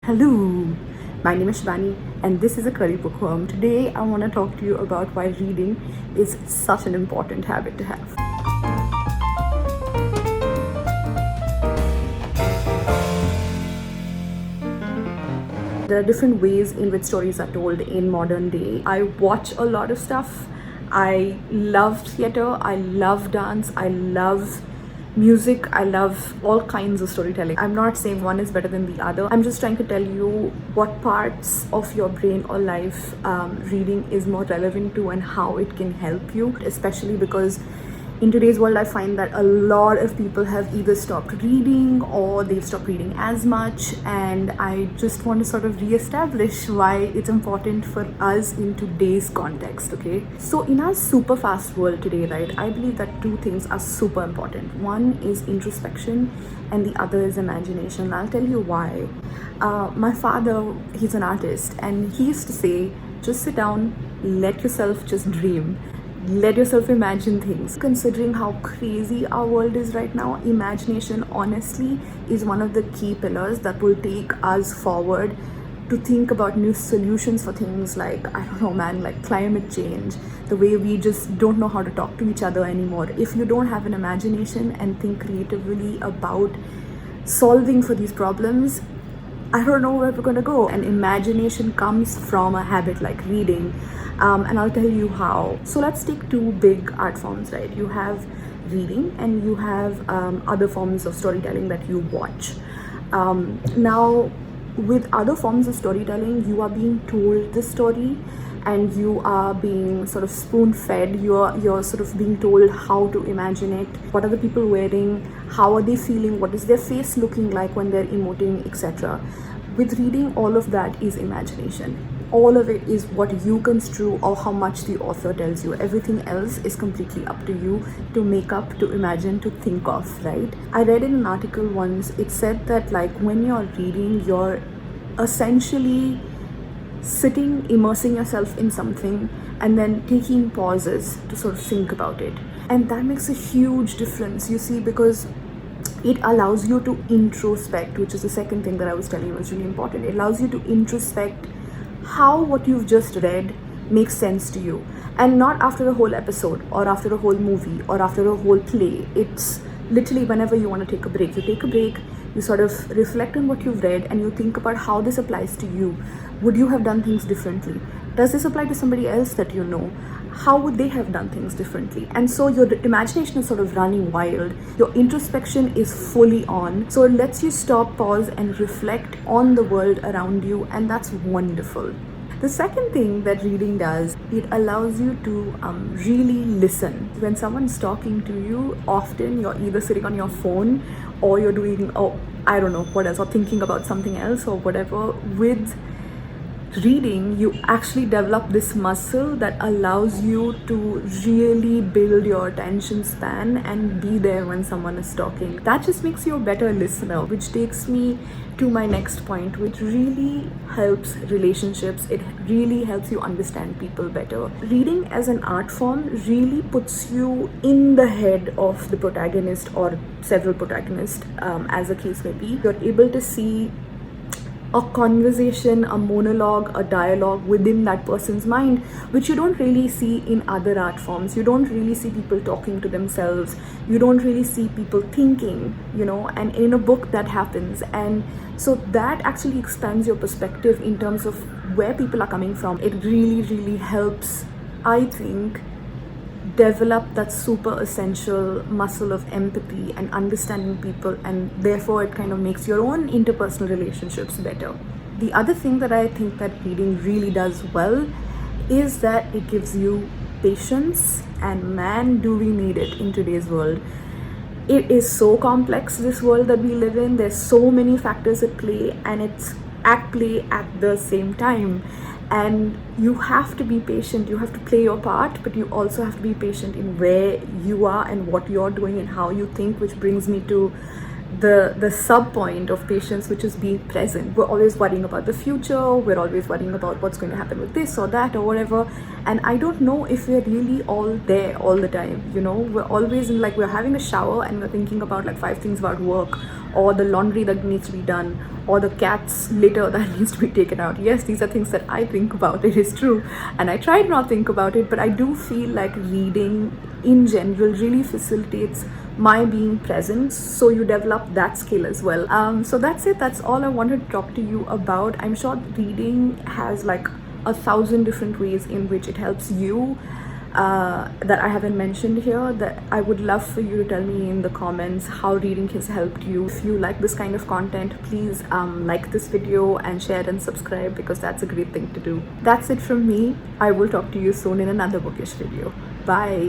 Hello, my name is Shivani and this is a curry bookworm. Today I want to talk to you about why reading is such an important habit to have. There are different ways in which stories are told in modern day. I watch a lot of stuff. I love theater, I love dance, I love music, I love all kinds of storytelling. I'm not saying one is better than the other. I'm just trying to tell you what parts of your brain or life reading is more relevant to and how it can help you, especially because in today's world I find that a lot of people have either stopped reading or they've stopped reading as much, and I just want to sort of re-establish why it's important for us in today's context. Okay, so in our super fast world today, right, I believe that two things are super important. One is introspection and the other is imagination. I'll tell you why. My father, he's an artist, and he used to say, just sit down, let yourself just dream, let yourself imagine things. Considering how crazy our world is right now, imagination honestly is one of the key pillars that will take us forward to think about new solutions for things like, I don't know man, like climate change, the way we just don't know how to talk to each other anymore. If you don't have an imagination and think creatively about solving for these problems, I don't know where we're going to go. And imagination comes from a habit like reading, and I'll tell you how. So let's take two big art forms, right? You have reading and you have other forms of storytelling that you watch. Now, with other forms of storytelling, you are being told the story and you are being sort of spoon fed. You're sort of being told how to imagine it. What are the people wearing? How are they feeling? What is their face looking like when they're emoting, etc. With reading, all of that is imagination. All of it is what you construe or how much the author tells you. Everything else is completely up to you to make up, to imagine, to think of, right? I read in an article once, it said that like when you're reading, you're essentially sitting, immersing yourself in something and then taking pauses to sort of think about it. And that makes a huge difference, you see, because it allows you to introspect, which is the second thing that I was telling you was really important. It allows you to introspect how what you've just read makes sense to you, and not after a whole episode or after a whole movie or after a whole play. It's literally whenever you want to take a break, you take a break, you sort of reflect on what you've read and you think about how this applies to you. Would you have done things differently? Does this apply to somebody else that you know? How would they have done things differently? And so your imagination is sort of running wild. Your introspection is fully on. So it lets you stop, pause, and reflect on the world around you, and that's wonderful. The second thing that reading does, it allows you to really listen. When someone's talking to you, often you're either sitting on your phone or you're doing, I don't know what else, or thinking about something else or whatever. With reading, you actually develop this muscle that allows you to really build your attention span and be there when someone is talking. That just makes you a better listener, which takes me to my next point, which really helps relationships. It really helps you understand people better. Reading as an art form really puts you in the head of the protagonist or several protagonists, as the case may be. You're able to see a conversation, a monologue, a dialogue within that person's mind, which you don't really see in other art forms. You don't really see people talking to themselves. You don't really see people thinking, and in a book that happens. And so that actually expands your perspective in terms of where people are coming from. It really, really helps, I think, develop that super essential muscle of empathy and understanding people, and therefore it kind of makes your own interpersonal relationships better. The other thing that I think that reading really does well is that it gives you patience, and man, do we need it in today's world. It is so complex, this world that we live in. There's so many factors at play, and it's at play at the same time. And you have to be patient. You have to play your part, but you also have to be patient in where you are and what you're doing and how you think, which brings me to the sub point of patience, which is being present. We're always worrying about the future. We're always worrying about what's going to happen with this or that or whatever. And I don't know if we're really all there all the time. We're always in, like, we're having a shower and we're thinking about like 5 things about work, or the laundry that needs to be done, or the cat's litter that needs to be taken out. Yes, these are things that I think about, it is true, and I try to not think about it, but I do feel like reading in general really facilitates my being present, so you develop that skill as well. So that's it, that's all I wanted to talk to you about. I'm sure reading has like 1,000 different ways in which it helps you that I haven't mentioned here, that I would love for you to tell me in the comments how reading has helped you. If you like this kind of content, please like this video and share and subscribe, because that's a great thing to do. That's it from me. I will talk to you soon in another bookish video. Bye.